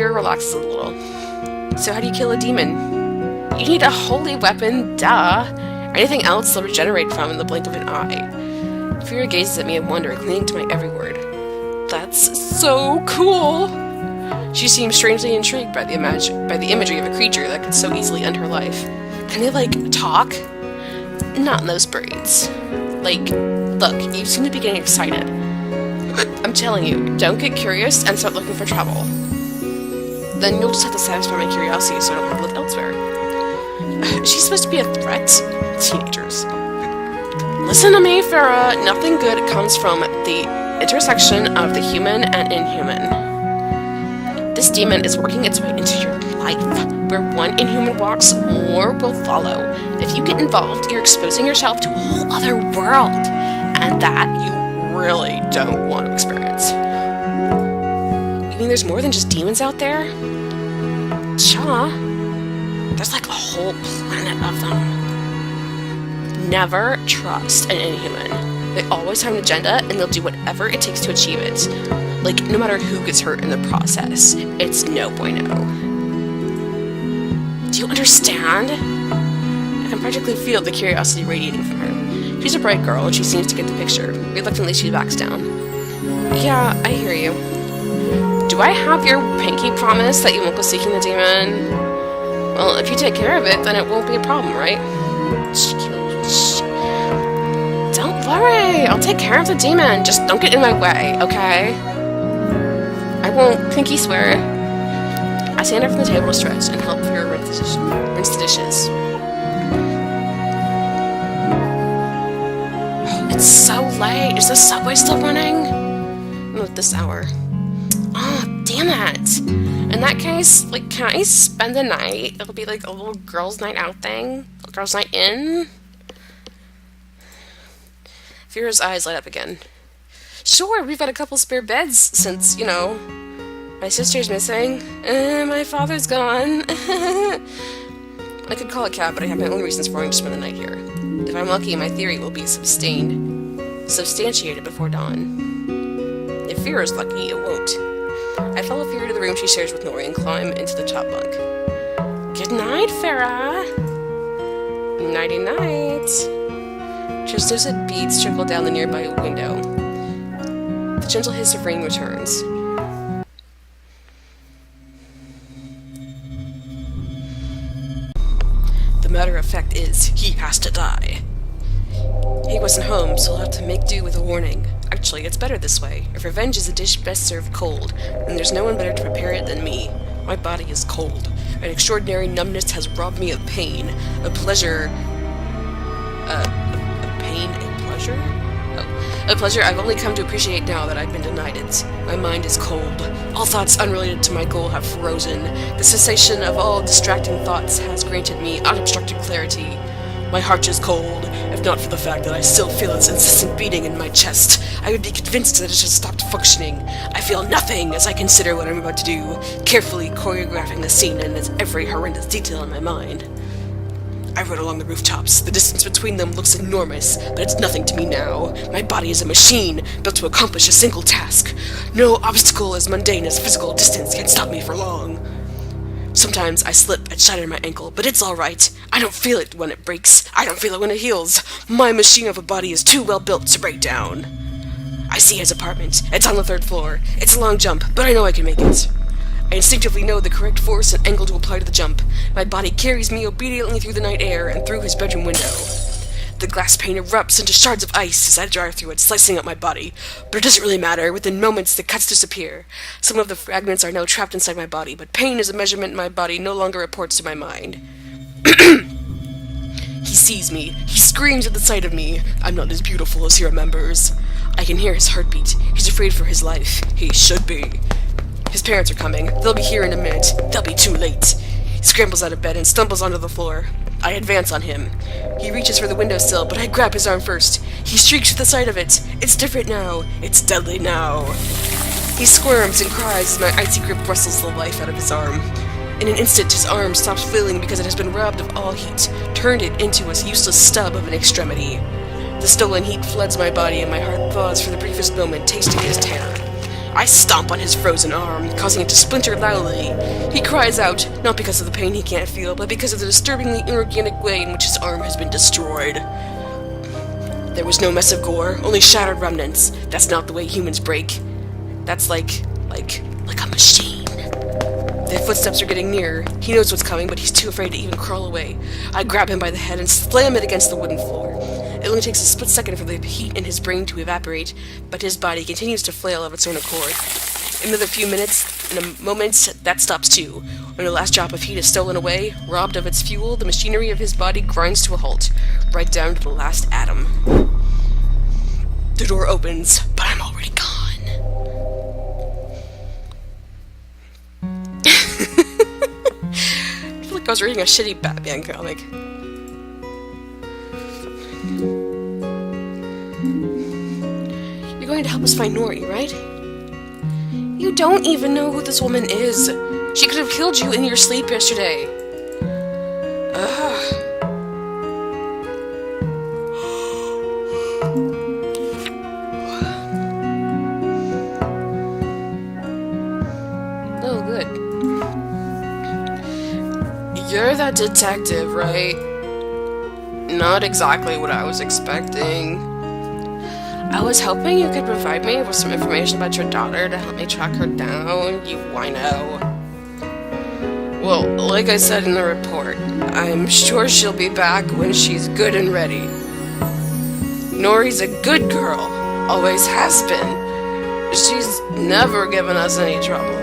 Fear relaxes a little. So how do you kill a demon? You need a holy weapon, duh. Anything else they'll regenerate from in the blink of an eye. Fear gazes at me in wonder, clinging to my every word. That's so cool! She seems strangely intrigued by the imagery of a creature that could so easily end her life. Can they, like, talk? Not in those braids. Like, look, you seem to be getting excited. I'm telling you, don't get curious and start looking for trouble. Then you'll just have to satisfy my curiosity so I don't have to look elsewhere. She's supposed to be a threat? Teenagers. Listen to me, Farah. Nothing good comes from the intersection of the human and inhuman. This demon is working its way into your life. Where one inhuman walks, more will follow. If you get involved, you're exposing yourself to a whole other world. And that you really don't want to experience. You mean there's more than just demons out there? Cha. There's like a whole planet of them. Never trust an inhuman. They always have an agenda, and they'll do whatever it takes to achieve it. Like, no matter who gets hurt in the process, it's no bueno. Do you understand? I can practically feel the curiosity radiating from her. She's a bright girl, and she seems to get the picture. Reluctantly, she backs down. Yeah, I hear you. Do I have your pinky promise that you won't go seeking the demon? Well, if you take care of it, then it won't be a problem, right? Shh. Don't worry, I'll take care of the demon. Just don't get in my way, okay? I won't pinky swear. I stand up from the table to stretch and help her rinse the dishes. It's so late. Is the subway still running? Not at this hour. Oh, damn it. In that case, like, can I spend the night? It'll be like a little girls' night out thing. A girls' night in. Fira's eyes light up again. Sure, we've got a couple spare beds since, you know, my sister's missing. My father's gone. I could call a cab, but I have my own reasons for wanting to spend the night here. If I'm lucky, my theory will be substantiated before dawn. If Fira's lucky, it won't. I follow Fira to the room she shares with Nori and climb into the top bunk. Good night, Farah. Nighty-night. Translucent beads trickle down the nearby window. The gentle hiss of rain returns. The matter of fact is, he has to die. He wasn't home, so I'll have to make do with a warning. Actually, it's better this way. If revenge is a dish best served cold, then there's no one better to prepare it than me. My body is cold. An extraordinary numbness has robbed me of pain. A pleasure... a pain and pleasure? Oh. A pleasure I've only come to appreciate now that I've been denied it. My mind is cold. All thoughts unrelated to my goal have frozen. The cessation of all distracting thoughts has granted me unobstructed clarity. My heart is cold, if not for the fact that I still feel its incessant beating in my chest. I would be convinced that it has stopped functioning. I feel nothing as I consider what I'm about to do, carefully choreographing the scene in its every horrendous detail in my mind. I rode along the rooftops. The distance between them looks enormous, but it's nothing to me now. My body is a machine, built to accomplish a single task. No obstacle as mundane as physical distance can stop me for long. Sometimes I slip and shatter my ankle, but it's alright. I don't feel it when it breaks. I don't feel it when it heals. My machine of a body is too well built to break down. I see his apartment. It's on the 3rd floor. It's a long jump, but I know I can make it. I instinctively know the correct force and angle to apply to the jump. My body carries me obediently through the night air and through his bedroom window. The glass pane erupts into shards of ice as I drive through it, slicing up my body. But it doesn't really matter. Within moments, the cuts disappear. Some of the fragments are now trapped inside my body, but pain as a measurement in my body no longer reports to my mind. He sees me. He screams at the sight of me. I'm not as beautiful as he remembers. I can hear his heartbeat. He's afraid for his life. He should be. His parents are coming. They'll be here in a minute. They'll be too late. He scrambles out of bed and stumbles onto the floor. I advance on him. He reaches for the windowsill, but I grab his arm first. He shrieks at the sight of it. It's different now. It's deadly now. He squirms and cries as my icy grip wrestles the life out of his arm. In an instant, his arm stops flailing because it has been robbed of all heat, turned it into a useless stub of an extremity. The stolen heat floods my body and my heart thaws for the briefest moment, tasting his terror. I stomp on his frozen arm, causing it to splinter loudly. He cries out, not because of the pain he can't feel, but because of the disturbingly inorganic way in which his arm has been destroyed. There was no mess of gore, only shattered remnants. That's not the way humans break. That's like a machine. The footsteps are getting nearer. He knows what's coming, but he's too afraid to even crawl away. I grab him by the head and slam it against the wooden floor. It only takes a split second for the heat in his brain to evaporate, but his body continues to flail of its own accord. In another few minutes, in a moment, that stops too. When the last drop of heat is stolen away, robbed of its fuel, the machinery of his body grinds to a halt, right down to the last atom. The door opens, but I'm already gone. I feel like I was reading a shitty Batman comic. You're going to help us find Nori, right? You don't even know who this woman is. She could have killed you in your sleep yesterday. Ugh. Oh, good. You're that detective, right? Not exactly what I was expecting. I was hoping you could provide me with some information about your daughter to help me track her down, you wino. Well, like I said in the report, I'm sure she'll be back when she's good and ready. Nori's a good girl, always has been. She's never given us any trouble.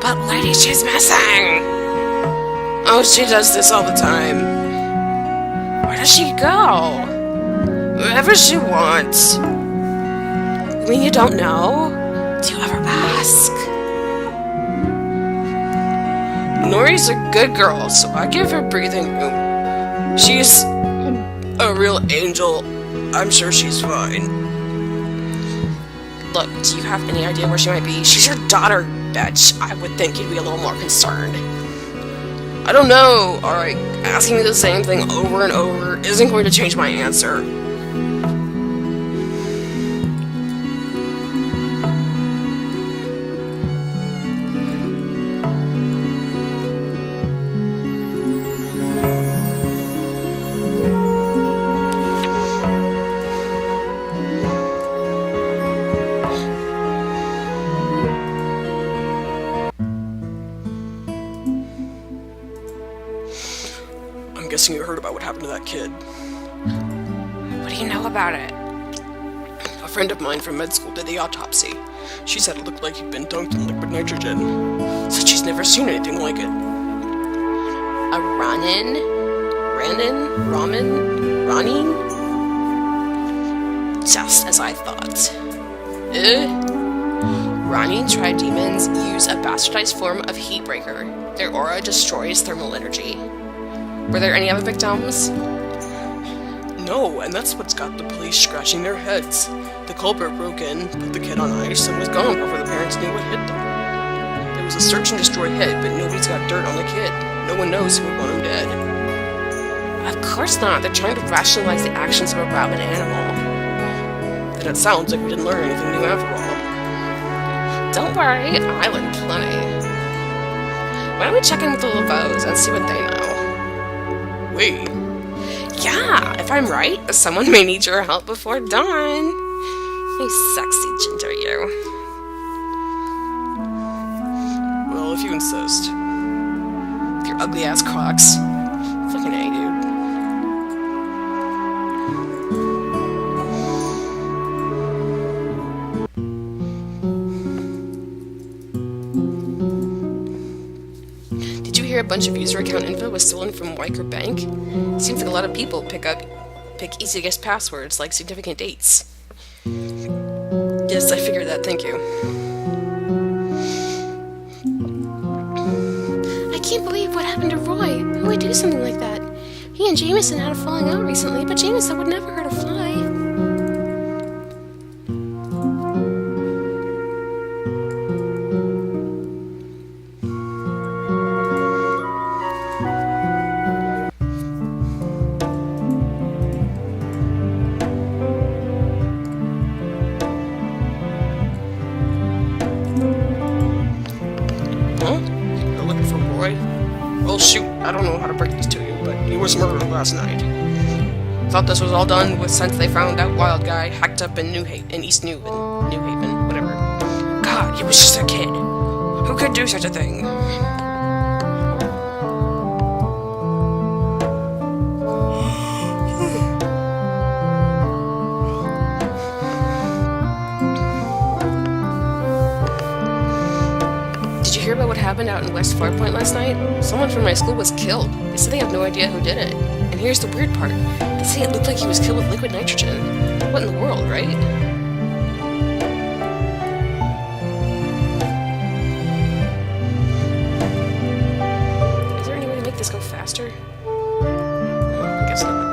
But lady, she's missing! Oh, she does this all the time. Where does she go? Wherever she wants. You mean you don't know? Do you ever ask? Nori's a good girl, so I give her breathing room. She's a real angel. I'm sure she's fine. Look, do you have any idea where she might be? She's your daughter, bitch. I would think you'd be a little more concerned. I don't know. Alright, asking me the same thing over and over isn't going to change my answer. I'm guessing you heard about what happened to that kid. What do you know about it? A friend of mine from med school did the autopsy. She said it looked like he'd been dunked in liquid nitrogen. Said she's never seen anything like it. A Ronin? Just as I thought. Ronin tri-demons use a bastardized form of Heatbreaker. Their aura destroys thermal energy. Were there any other victims? No, and that's what's got the police scratching their heads. The culprit broke in, put the kid on ice, and was gone before the parents knew what hit them. There was a search and destroy hit, but nobody's got dirt on the kid. No one knows who would want him dead. Of course not. They're trying to rationalize the actions of a rabid animal. Then it sounds like we didn't learn anything new after all. Don't worry, I learned plenty. Why don't we check in with the LeVeaus and see what they know? Wait. Yeah, if I'm right, someone may need your help before dawn. You sexy ginger, you. Well, if you insist. With your ugly ass Crocs. Fucking A, dude. Hear a bunch of user account info was stolen from Wyker Bank? Seems like a lot of people pick easy to guess passwords like significant dates. Yes, I figured that, thank you. I can't believe what happened to Roy. Who would do something like that? He and Jameson had a falling out recently, but Jameson would never hurt a fly. Well, shoot, I don't know how to break this to you, but he was murdered last night. Thought this was all done with since they found that wild guy hacked up in East New Haven, whatever. God, he was just a kid. Who could do such a thing? Did you hear about what happened out in West Farpoint last night? Someone from my school was killed. They said they have no idea who did it. And here's the weird part. They say it looked like he was killed with liquid nitrogen. What in the world, right? Is there any way to make this go faster? I guess not.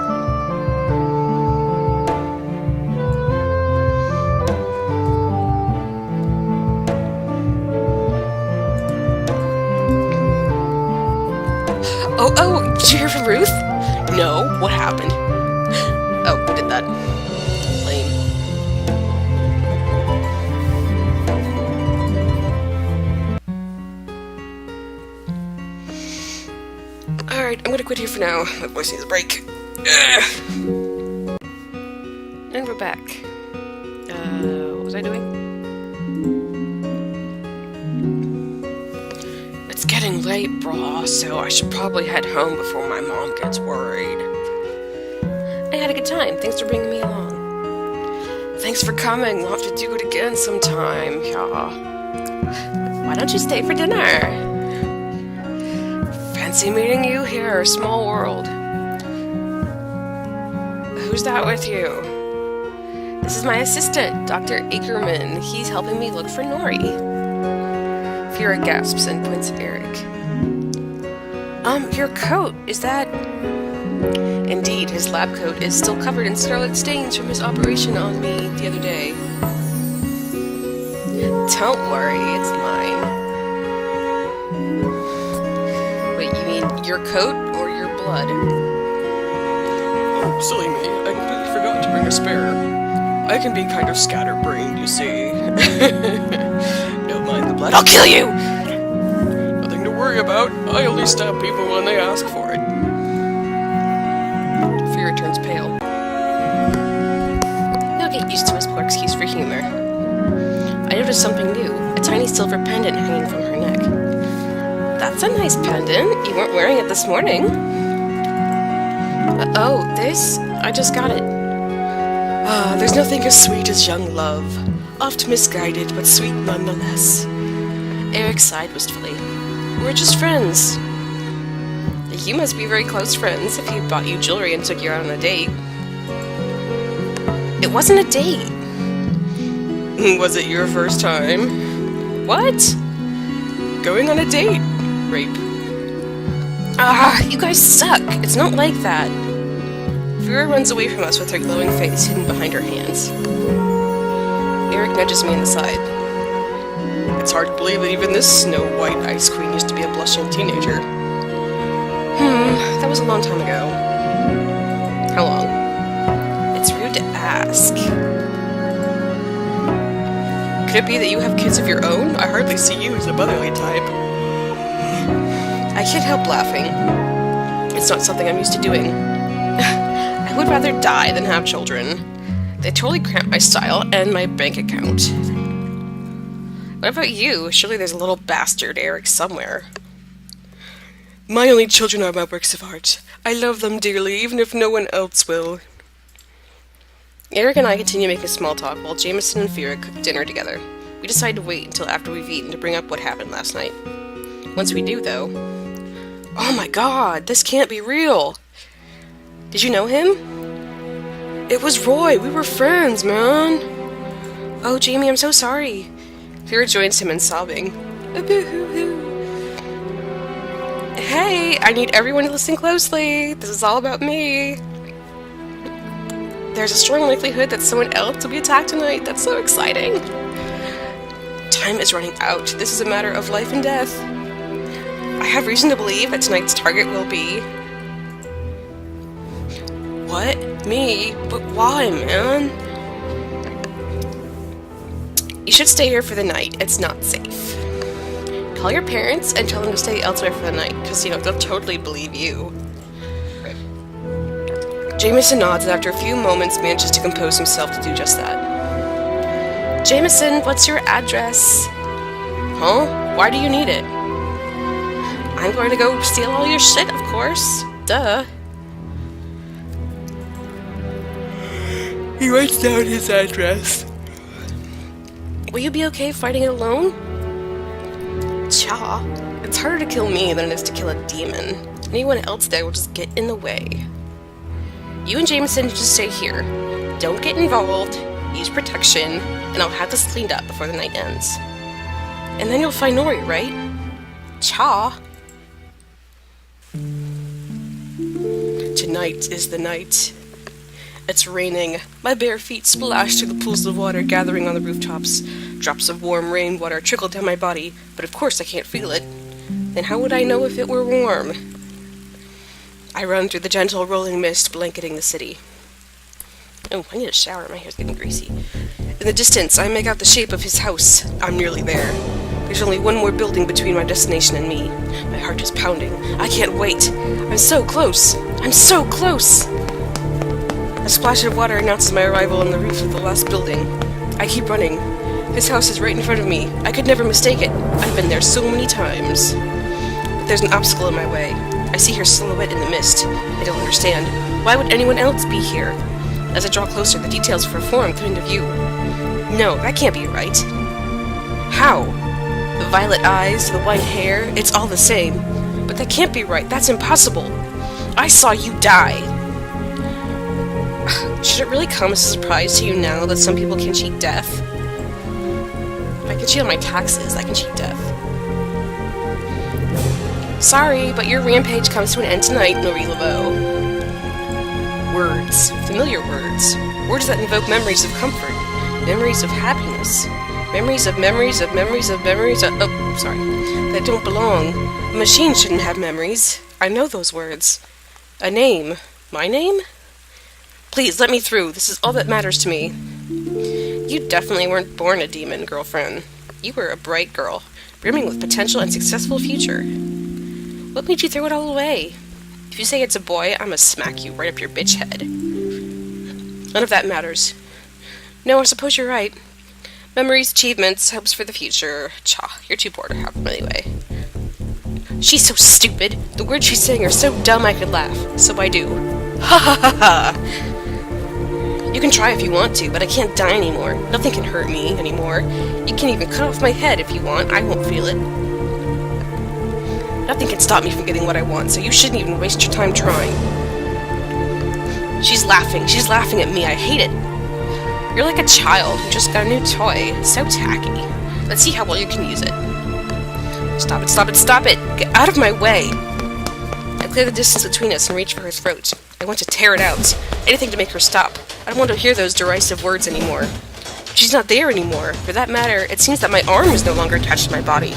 Oh, did you hear from Ruth? No, what happened? Oh, who did that? Lame. Alright, I'm gonna quit here for now. My voice needs a break. And we're back. What was I doing? It's getting late, brah, so I should probably head home before my mom gets worried. I had a good time. Thanks for bringing me along. Thanks for coming. We'll have to do it again sometime. Yeah. Why don't you stay for dinner? Fancy meeting you here. Small world. Who's that with you? This is my assistant, Dr. Ackerman. He's helping me look for Nori. Fira gasps and points at Eric. Your coat, is that... Indeed, his lab coat is still covered in scarlet stains from his operation on me the other day. Don't worry, it's mine. Wait, you mean your coat or your blood? Oh, silly me. I completely forgot to bring a spare. I can be kind of scatterbrained, you see. Don't mind the blood. I'll kill you! Nothing to worry about. I only stab people when they ask for it. Fear turns pale. He'll get used to his poor excuse for humor. I noticed something new. A tiny silver pendant hanging from her neck. That's a nice pendant. You weren't wearing it this morning. Oh, this? I just got it. Ah, there's nothing as sweet as young love. Oft misguided, but sweet nonetheless. Eric sighed wistfully. We're just friends. You must be very close friends if he bought you jewelry and took you out on a date. It wasn't a date. Was it your first time? What? Going on a date. Rape. Ah, you guys suck. It's not like that. Vera runs away from us with her glowing face hidden behind her hands. Eric nudges me in the side. It's hard to believe that even this Snow White Ice Queen used to be a blushing teenager. That was a long time ago. How long? It's rude to ask. Could it be that you have kids of your own? I hardly see you as a motherly type. I can't help laughing. It's not something I'm used to doing. I would rather die than have children. They totally cramp my style and my bank account. What about you? Surely there's a little bastard Eric somewhere. My only children are my works of art. I love them dearly, even if no one else will. Eric and I continue making small talk while Jameson and Fira cook dinner together. We decide to wait until after we've eaten to bring up what happened last night. Once we do, though... Oh my god, this can't be real! Did you know him? It was Roy, we were friends, man! Oh, Jamie, I'm so sorry. Fira joins him in sobbing. Hey, I need everyone to listen closely. This is all about me. There's a strong likelihood that someone else will be attacked tonight. That's so exciting. Time is running out. This is a matter of life and death. I have reason to believe that tonight's target will be... What? Me? But why, man? You should stay here for the night. It's not safe. Call your parents and tell them to stay elsewhere for the night, because, you know, they'll totally believe you. Jameson nods and after a few moments manages to compose himself to do just that. Jameson, what's your address? Huh? Why do you need it? I'm going to go steal all your shit, of course. Duh. He writes down his address. Will you be okay fighting it alone? Cha. It's harder to kill me than it is to kill a demon. Anyone else there will just get in the way. You and Jameson just stay here. Don't get involved, use protection, and I'll have this cleaned up before the night ends. And then you'll find Nori, right? Cha. Tonight is the night. It's raining. My bare feet splash through the pools of water gathering on the rooftops. Drops of warm rainwater trickle down my body, but of course I can't feel it. Then how would I know if it were warm? I run through the gentle rolling mist blanketing the city. Oh, I need a shower. My hair's getting greasy. In the distance, I make out the shape of his house. I'm nearly there. There's only one more building between my destination and me. My heart is pounding. I can't wait. I'm so close. I'm so close. A splash of water announces my arrival on the roof of the last building. I keep running. His house is right in front of me. I could never mistake it. I've been there so many times. But there's an obstacle in my way. I see her silhouette in the mist. I don't understand. Why would anyone else be here? As I draw closer, the details of her form come into view. No, that can't be right. How? The violet eyes, the white hair, it's all the same. But that can't be right. That's impossible. I saw you die. Should it really come as a surprise to you now that some people can cheat death? I can cheat on my taxes. I can cheat death. Sorry, but your rampage comes to an end tonight, Nori LeBeau. Words. Familiar words. Words that invoke memories of comfort. Memories of happiness. Memories of memories of memories of memories of... Oh, sorry. That don't belong. A machine shouldn't have memories. I know those words. A name. My name? Please, let me through. This is all that matters to me. You definitely weren't born a demon, girlfriend. You were a bright girl, brimming with potential and successful future. What made you throw it all away? If you say it's a boy, I'ma smack you right up your bitch head. None of that matters. No, I suppose you're right. Memories, achievements, hopes for the future. Cha, you're too poor to have them anyway. She's so stupid. The words she's saying are so dumb I could laugh. So I do. Ha ha ha ha! You can try if you want to, but I can't die anymore. Nothing can hurt me anymore. You can even cut off my head if you want. I won't feel it. Nothing can stop me from getting what I want, so you shouldn't even waste your time trying. She's laughing. She's laughing at me. I hate it. You're like a child who just got a new toy. So tacky. Let's see how well you can use it. Stop it, stop it, stop it! Get out of my way! I clear the distance between us and reach for her throat. I want to tear it out. Anything to make her stop. I don't want to hear those derisive words anymore. She's not there anymore. For that matter, it seems that my arm is no longer attached to my body.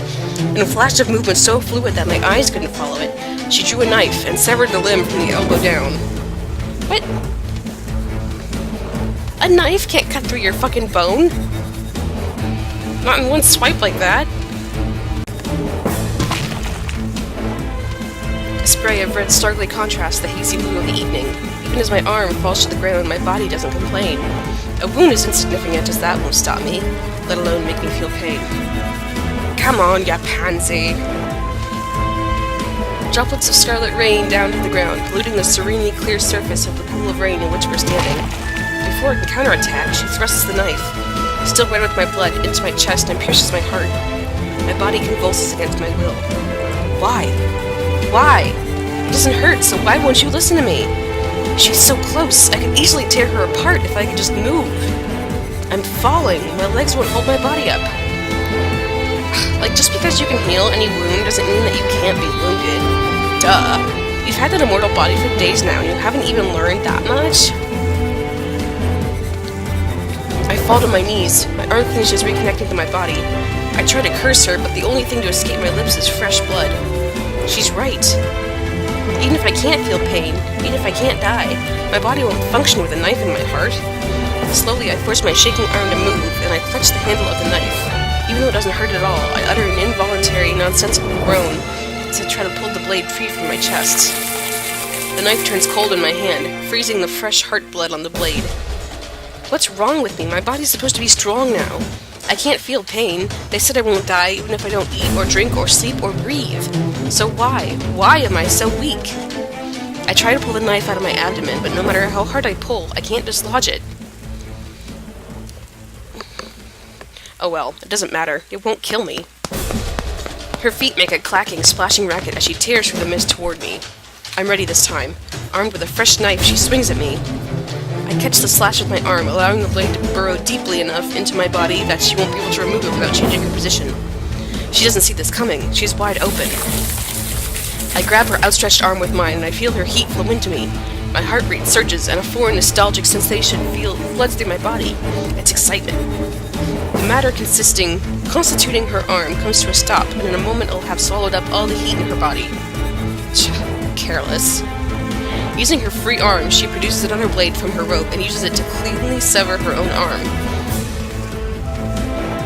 In a flash of movement so fluid that my eyes couldn't follow it, she drew a knife and severed the limb from the elbow down. What? A knife can't cut through your fucking bone? Not in one swipe like that. A spray of red starkly contrasts the hazy blue of the evening. Even as my arm falls to the ground, my body doesn't complain. A wound as insignificant as that won't stop me, let alone make me feel pain. Come on, ya pansy! Droplets of scarlet rain down to the ground, polluting the serenely clear surface of the pool of rain in which we're standing. Before it can counterattack, she thrusts the knife, still red with my blood, into my chest and pierces my heart. My body convulses against my will. Why? Why? It doesn't hurt, so why won't you listen to me? She's so close, I could easily tear her apart if I could just move. I'm falling, my legs won't hold my body up. Like, just because you can heal any wound doesn't mean that you can't be wounded. Duh. You've had that immortal body for days now, and you haven't even learned that much? I fall to my knees, my arm finishes reconnecting to my body. I try to curse her, but the only thing to escape my lips is fresh blood. She's right. Even if I can't feel pain, even if I can't die, my body won't function with a knife in my heart. Slowly, I force my shaking arm to move, and I clutch the handle of the knife. Even though it doesn't hurt at all, I utter an involuntary nonsensical groan as I try to pull the blade free from my chest. The knife turns cold in my hand, freezing the fresh heart blood on the blade. What's wrong with me? My body's supposed to be strong now. I can't feel pain. They said I won't die even if I don't eat or drink or sleep or breathe. So why? Why am I so weak? I try to pull the knife out of my abdomen, but no matter how hard I pull, I can't dislodge it. Oh well, it doesn't matter. It won't kill me. Her feet make a clacking, splashing racket as she tears through the mist toward me. I'm ready this time. Armed with a fresh knife, she swings at me. I catch the slash with my arm, allowing the blade to burrow deeply enough into my body that she won't be able to remove it without changing her position. She doesn't see this coming. She's wide open. I grab her outstretched arm with mine, and I feel her heat flow into me. My heart rate surges, and a foreign nostalgic sensation floods through my body. It's excitement. The matter constituting her arm comes to a stop, and in a moment it'll have swallowed up all the heat in her body. Careless. Using her free arm, she produces another blade from her rope and uses it to cleanly sever her own arm.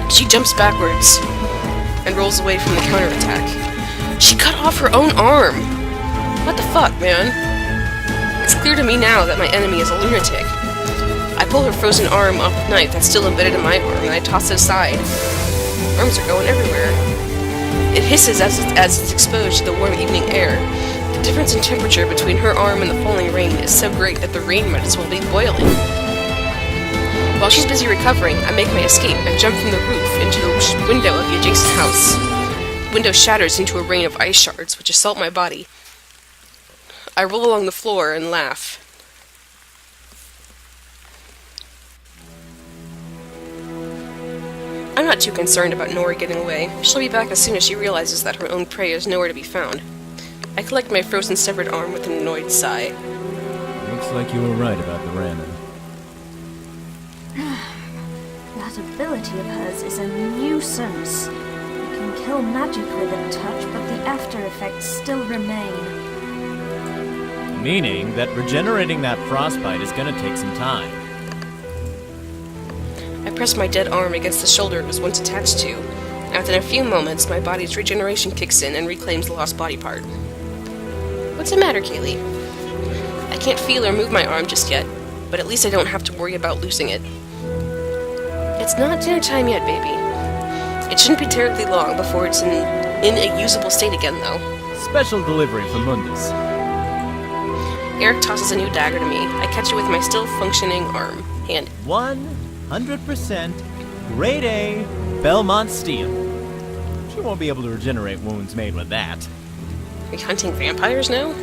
She jumps backwards and rolls away from the counterattack. She cut off her own arm! What the fuck, man? It's clear to me now that my enemy is a lunatic. I pull her frozen arm off the knife that's still embedded in my arm and I toss it aside. Arms are going everywhere. It hisses as it's exposed to the warm evening air. The difference in temperature between her arm and the falling rain is so great that the rain might as well be boiling. While she's busy recovering, I make my escape and jump from the roof into the window of the adjacent house. The window shatters into a rain of ice shards, which assault my body. I roll along the floor and laugh. I'm not too concerned about Nori getting away. She'll be back as soon as she realizes that her own prey is nowhere to be found. I collect my frozen severed arm with an annoyed sigh. Looks like you were right about the ramming. That ability of hers is a nuisance. You can kill magic with a touch, but the after effects still remain. Meaning that regenerating that frostbite is gonna take some time. I press my dead arm against the shoulder it was once attached to. After a few moments, my body's regeneration kicks in and reclaims the lost body part. What's the matter, Kaylee? I can't feel or move my arm just yet, but at least I don't have to worry about losing it. It's not dinner time yet, baby. It shouldn't be terribly long before it's in a usable state again, though. Special delivery from Mundus. Eric tosses a new dagger to me. I catch it with my still functioning hand. 100% grade A Belmont steel. She won't be able to regenerate wounds made with that. Are you hunting vampires now?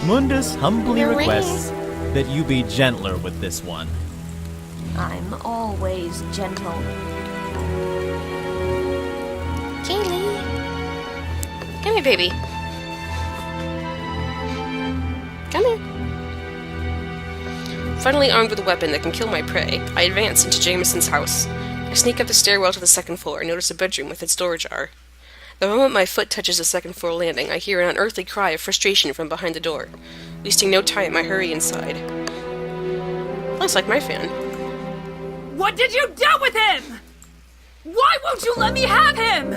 Mundus humbly Marie. requests that you be gentler with this one. I'm always gentle. Kaylee! Come here, baby. Come here. Finally armed with a weapon that can kill my prey, I advance into Jameson's house. I sneak up the stairwell to the second floor and notice a bedroom with its door ajar. The moment my foot touches the second floor landing, I hear an unearthly cry of frustration from behind the door. Wasting no time, I hurry inside. Looks like my fan. What did you do with him? Why won't you let me have him?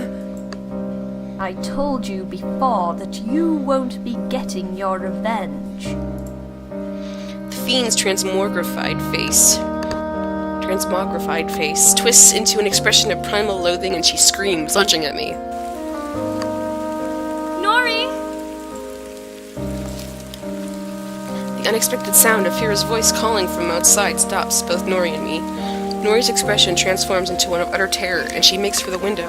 I told you before that you won't be getting your revenge. The fiend's transmogrified face twists into an expression of primal loathing and she screams, lunging at me. Nori! The unexpected sound of Fira's voice calling from outside stops both Nori and me. Nori's expression transforms into one of utter terror, and she makes for the window.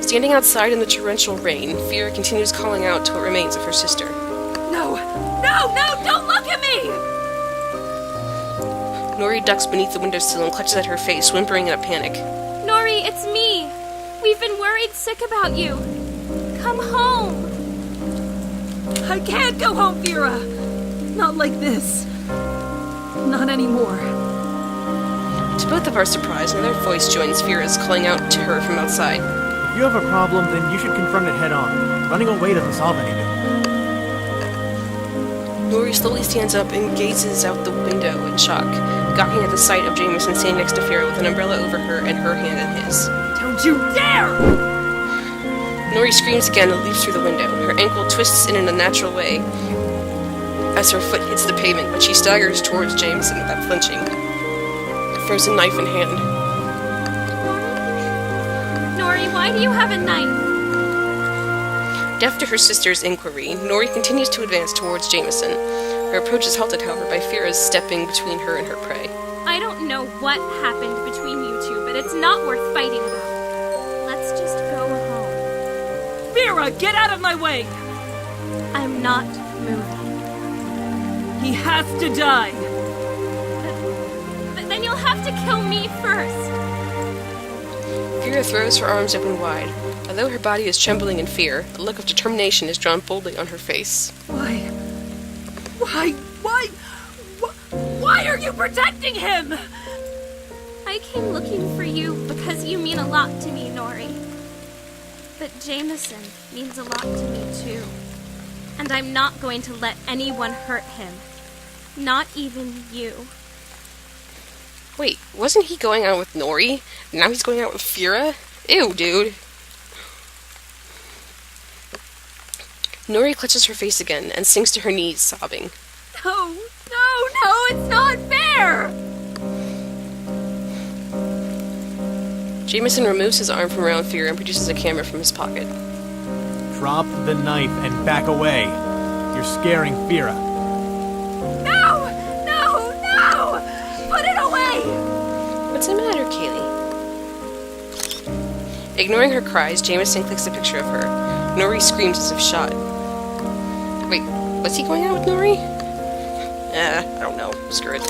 Standing outside in the torrential rain, Fira continues calling out to what remains of her sister. No! No! No! Don't look at me! Nori ducks beneath the windowsill and clutches at her face, whimpering in a panic. Nori, it's me! We've been worried sick about you. Come home! I can't go home, Fira! Not like this. Not anymore. To both of our surprise, another voice joins Fira's, calling out to her from outside. If you have a problem, then you should confront it head on. Running away doesn't solve anything. Nori slowly stands up and gazes out the window in shock, gawking at the sight of Jameson standing next to Fira with an umbrella over her and her hand in his. Don't you dare! Nori screams again and leaps through the window. Her ankle twists in an unnatural way as her foot hits the pavement, but she staggers towards Jameson without flinching, a frozen knife in hand. Nori, why do you have a knife? Deaf to her sister's inquiry, Nori continues to advance towards Jameson. Her approach is halted, however, by Fira's stepping between her and her prey. I don't know what happened between you two, but it's not worth fighting about. Let's just go home. Fira, get out of my way! I'm not moving. He has to die! But then you'll have to kill me first. Fira throws her arms open wide. Although her body is trembling in fear, a look of determination is drawn boldly on her face. Why are you protecting him? I came looking for you because you mean a lot to me, Nori. But Jameson means a lot to me, too. And I'm not going to let anyone hurt him. Not even you. Wait, wasn't he going out with Nori? Now he's going out with Fira? Ew, dude. Nori clutches her face again and sinks to her knees, sobbing. No, it's not fair! Jameson removes his arm from around Fira and produces a camera from his pocket. Drop the knife and back away. You're scaring Fira. No! Put it away! What's the matter, Kaylee? Ignoring her cries, Jameson clicks a picture of her. Nori screams as if shot. Wait, was he going out with Nori? I don't know. Screw it.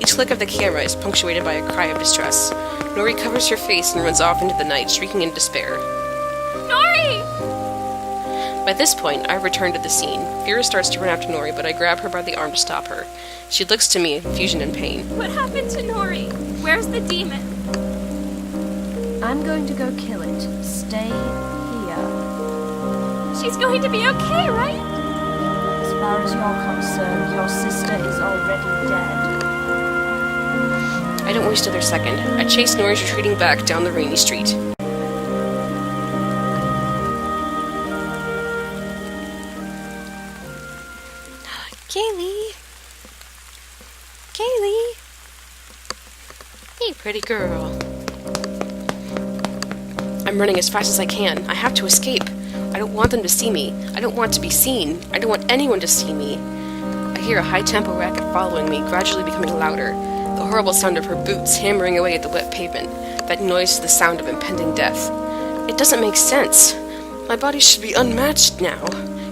Each click of the camera is punctuated by a cry of distress. Nori covers her face and runs off into the night, shrieking in despair. Nori! By this point, I've returned to the scene. Fira starts to run after Nori, but I grab her by the arm to stop her. She looks to me in confusion and pain. What happened to Nori? Where's the demon? I'm going to go kill it. Stay here. She's going to be okay, right? As far as you're concerned, your sister is already dead. I don't waste another second. I chase Nori's retreating back down the rainy street. Kaylee! Hey, pretty girl. I'm running as fast as I can. I have to escape. I don't want them to see me. I don't want to be seen. I don't want anyone to see me. I hear a high-tempo racket following me, gradually becoming louder. The horrible sound of her boots hammering away at the wet pavement. That noise is the sound of impending death. It doesn't make sense. My body should be unmatched now.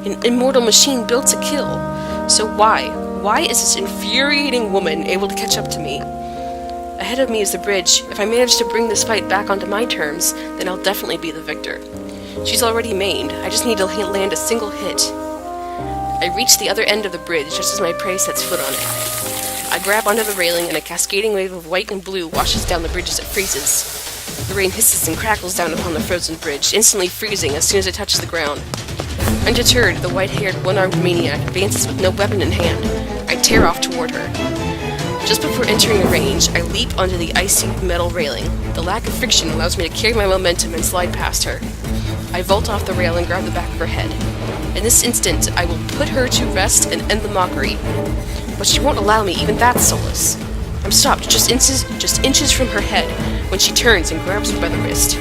An immortal machine built to kill. So why? Why is this infuriating woman able to catch up to me? Ahead of me is the bridge. If I manage to bring this fight back onto my terms, then I'll definitely be the victor. She's already maimed. I just need to land a single hit. I reach the other end of the bridge just as my prey sets foot on it. I grab onto the railing and a cascading wave of white and blue washes down the bridge as it freezes. The rain hisses and crackles down upon the frozen bridge, instantly freezing as soon as it touches the ground. Undeterred, the white-haired, one-armed maniac advances with no weapon in hand. I tear off toward her. Just before entering the range, I leap onto the icy metal railing. The lack of friction allows me to carry my momentum and slide past her. I vault off the rail and grab the back of her head. In this instant, I will put her to rest and end the mockery. But she won't allow me even that solace. I'm stopped just inches from her head when she turns and grabs me by the wrist.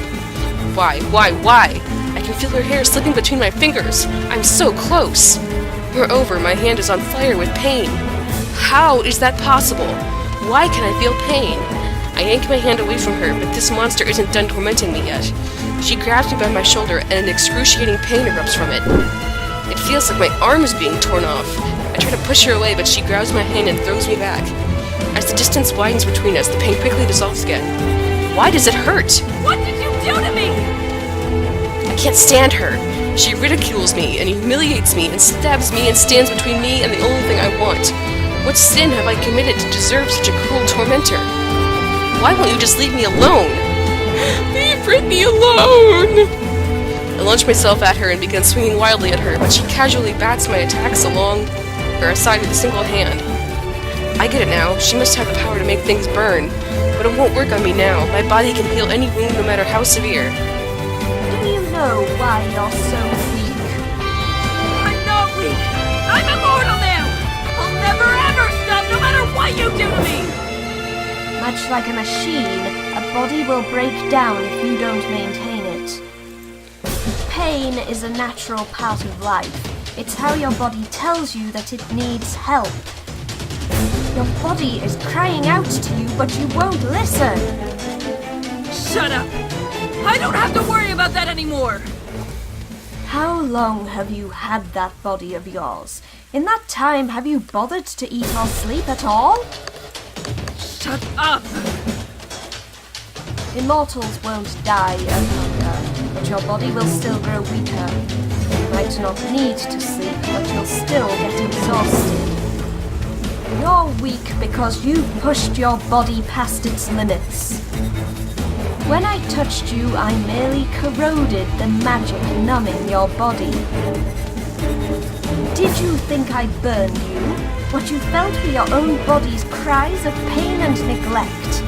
Why? I can feel her hair slipping between my fingers. I'm so close. Moreover, my hand is on fire with pain. How is that possible? Why can I feel pain? I yank my hand away from her, but this monster isn't done tormenting me yet. She grabs me by my shoulder, and an excruciating pain erupts from it. It feels like my arm is being torn off. I try to push her away, but she grabs my hand and throws me back. As the distance widens between us, the pain quickly dissolves again. Why does it hurt? What did you do to me? I can't stand her. She ridicules me and humiliates me and stabs me and stands between me and the only thing I want. What sin have I committed to deserve such a cruel tormentor? Why won't you just leave me alone? Leave Brittany alone! I launch myself at her and begin swinging wildly at her, but she casually bats my attacks aside with a single hand. I get it now. She must have the power to make things burn. but it won't work on me now. My body can heal any wound no matter how severe. Do you know why you're so weak? I'm not weak! I'm immortal now! I'll never ever stop no matter what you do to me! Much like a machine, a body will break down if you don't maintain it. Pain is a natural part of life. It's how your body tells you that it needs help. Your body is crying out to you, but you won't listen. Shut up! I don't have to worry about that anymore! How long have you had that body of yours? In that time, have you bothered to eat or sleep at all? Shut up! Immortals won't die of hunger, but your body will still grow weaker. You might not need to sleep, but you'll still get exhausted. You're weak because you've pushed your body past its limits. When I touched you, I merely corroded the magic numbing your body. Did you think I burned you? What you felt were your own body's cries of pain and neglect.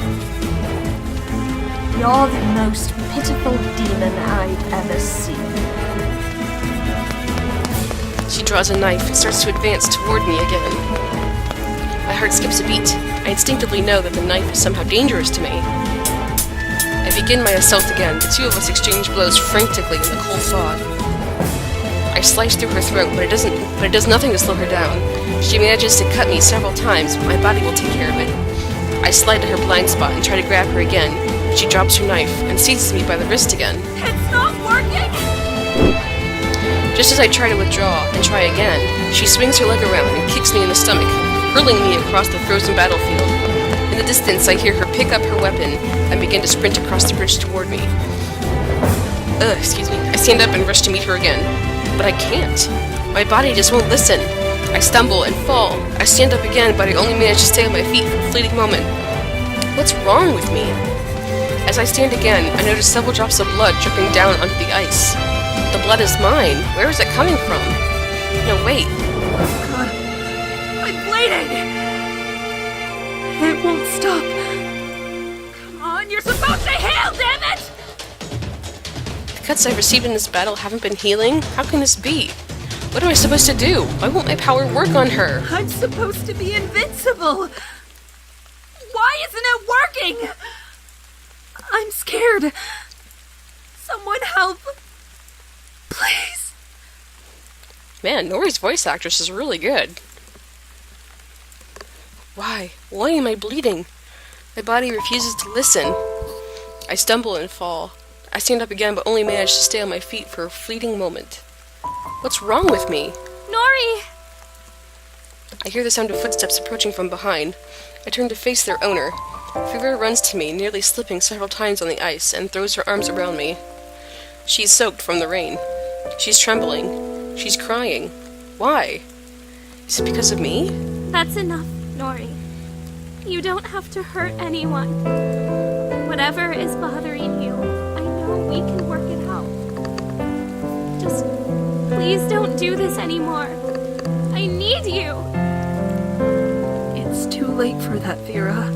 You're the most pitiful demon I've ever seen. She draws a knife and starts to advance toward me again. My heart skips a beat. I instinctively know that the knife is somehow dangerous to me. I begin my assault again. The two of us exchange blows frantically in the cold fog. I slice through her throat, but it does nothing to slow her down. She manages to cut me several times, but my body will take care of it. I slide to her blind spot and try to grab her again. She drops her knife and seizes me by the wrist again. It's not working! Just as I try to withdraw and try again, she swings her leg around and kicks me in the stomach, hurling me across the frozen battlefield. In the distance, I hear her pick up her weapon and begin to sprint across the bridge toward me. Excuse me. I stand up and rush to meet her again. But I can't. My body just won't listen. I stumble and fall. I stand up again, but I only manage to stay on my feet for a fleeting moment. What's wrong with me? As I stand again, I notice several drops of blood dripping down onto the ice. The blood is mine. Where is it coming from? No, wait. God, I'm bleeding! It won't stop. Come on, you're supposed to heal, damn it! The cuts I've received in this battle haven't been healing? How can this be? What am I supposed to do? Why won't my power work on her? I'm supposed to be invincible. Why isn't it working? I'm scared. Someone help. Please. Man, Nori's voice actress is really good. Why? Why am I bleeding? My body refuses to listen. I stumble and fall. I stand up again, but only manage to stay on my feet for a fleeting moment. What's wrong with me? Nori! I hear the sound of footsteps approaching from behind. I turn to face their owner. Fira runs to me, nearly slipping several times on the ice, and throws her arms around me. She's soaked from the rain. She's trembling. She's crying. Why? Is it because of me? That's enough, Nori. You don't have to hurt anyone. Whatever is bothering you, I know we can work it out. Just please don't do this anymore. I need you. It's too late for that, Vera.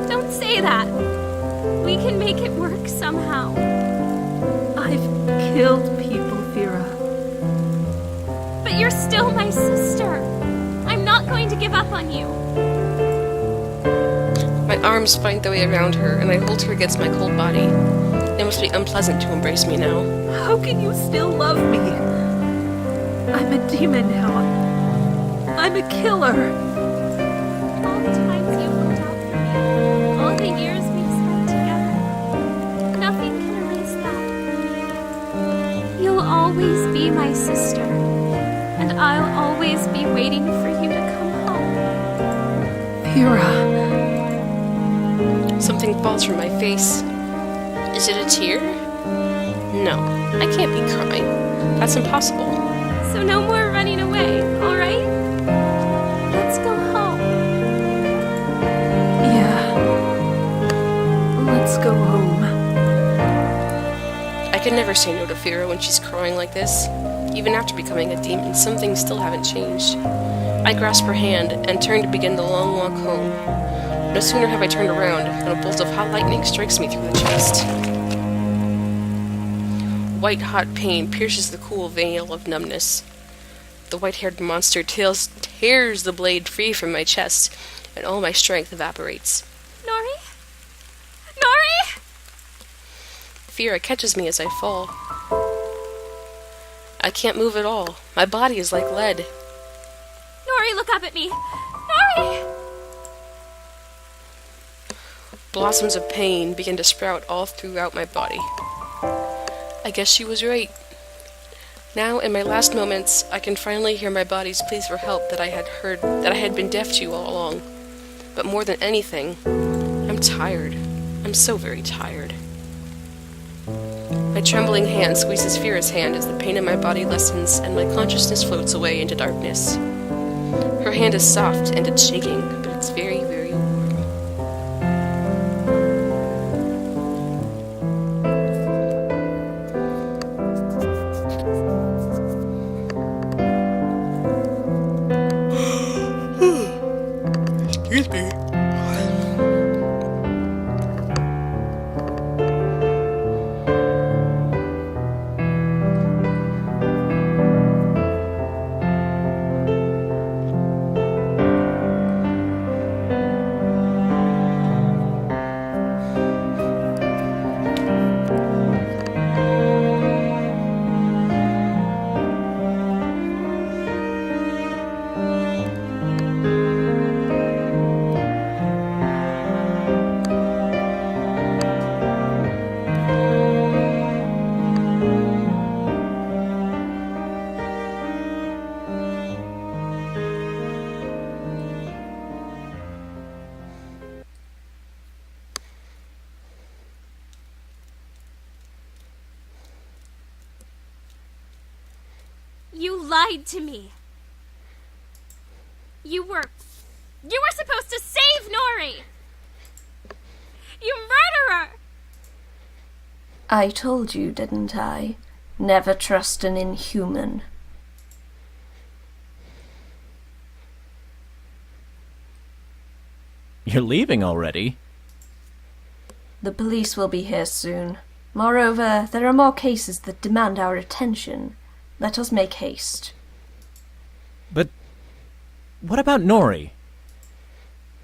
Don't say that. We can make it work somehow. I've killed people, Vera. But you're still my sister. I'm not going to give up on you. My arms find their way around her, and I hold her against my cold body. It must be unpleasant to embrace me now. How can you still love me? I'm a demon now. I'm a killer. All the times you looked out for me, all the years we've spent together, nothing can erase that. You'll always be my sister, and I'll always be waiting for you to come home. Vera. Something falls from my face. Is it a tear? No, I can't be crying. That's impossible. So no more running away, alright? Let's go home. Yeah. Let's go home. I could never say no to Fira when she's crying like this. Even after becoming a demon, some things still haven't changed. I grasp her hand and turn to begin the long walk home. No sooner have I turned around than a bolt of hot lightning strikes me through the chest. White-hot pain pierces the cool veil of numbness. The white-haired monster tears the blade free from my chest, and all my strength evaporates. Nori? Nori! Fear catches me as I fall. I can't move at all. My body is like lead. Nori, look up at me! Nori! Blossoms of pain begin to sprout all throughout my body. I guess she was right. Now, in my last moments, I can finally hear my body's pleas for help that I had been deaf to all along. But more than anything, I'm tired. I'm so very tired. My trembling hand squeezes Fira's hand as the pain in my body lessens and my consciousness floats away into darkness. Her hand is soft and it's shaking, but it's very, very warm. Excuse me. You lied to me. You were supposed to save Nori! You murderer! I told you, didn't I? Never trust an inhuman. You're leaving already? The police will be here soon. Moreover, there are more cases that demand our attention. Let us make haste. But what about Nori?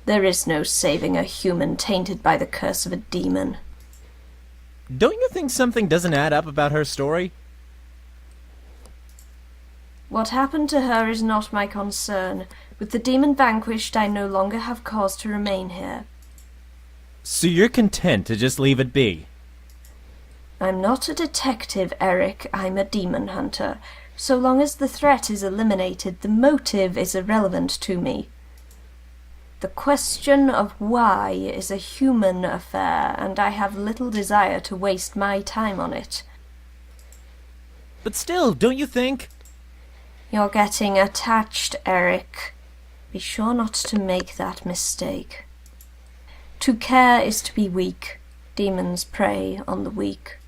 There is no saving a human tainted by the curse of a demon. Don't you think something doesn't add up about her story? What happened to her is not my concern. With the demon vanquished, I no longer have cause to remain here. So you're content to just leave it be? I'm not a detective, Eric. I'm a demon hunter. So long as the threat is eliminated, the motive is irrelevant to me. The question of why is a human affair, and I have little desire to waste my time on it. But still, don't you think? You're getting attached, Eric. Be sure not to make that mistake. To care is to be weak. Demons prey on the weak.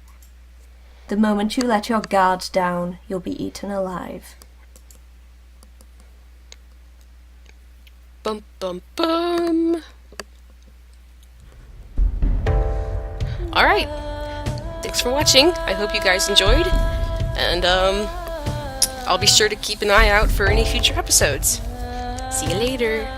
The moment you let your guard down, you'll be eaten alive. Bum bum bum. Alright. Thanks for watching. I hope you guys enjoyed. And I'll be sure to keep an eye out for any future episodes. See you later.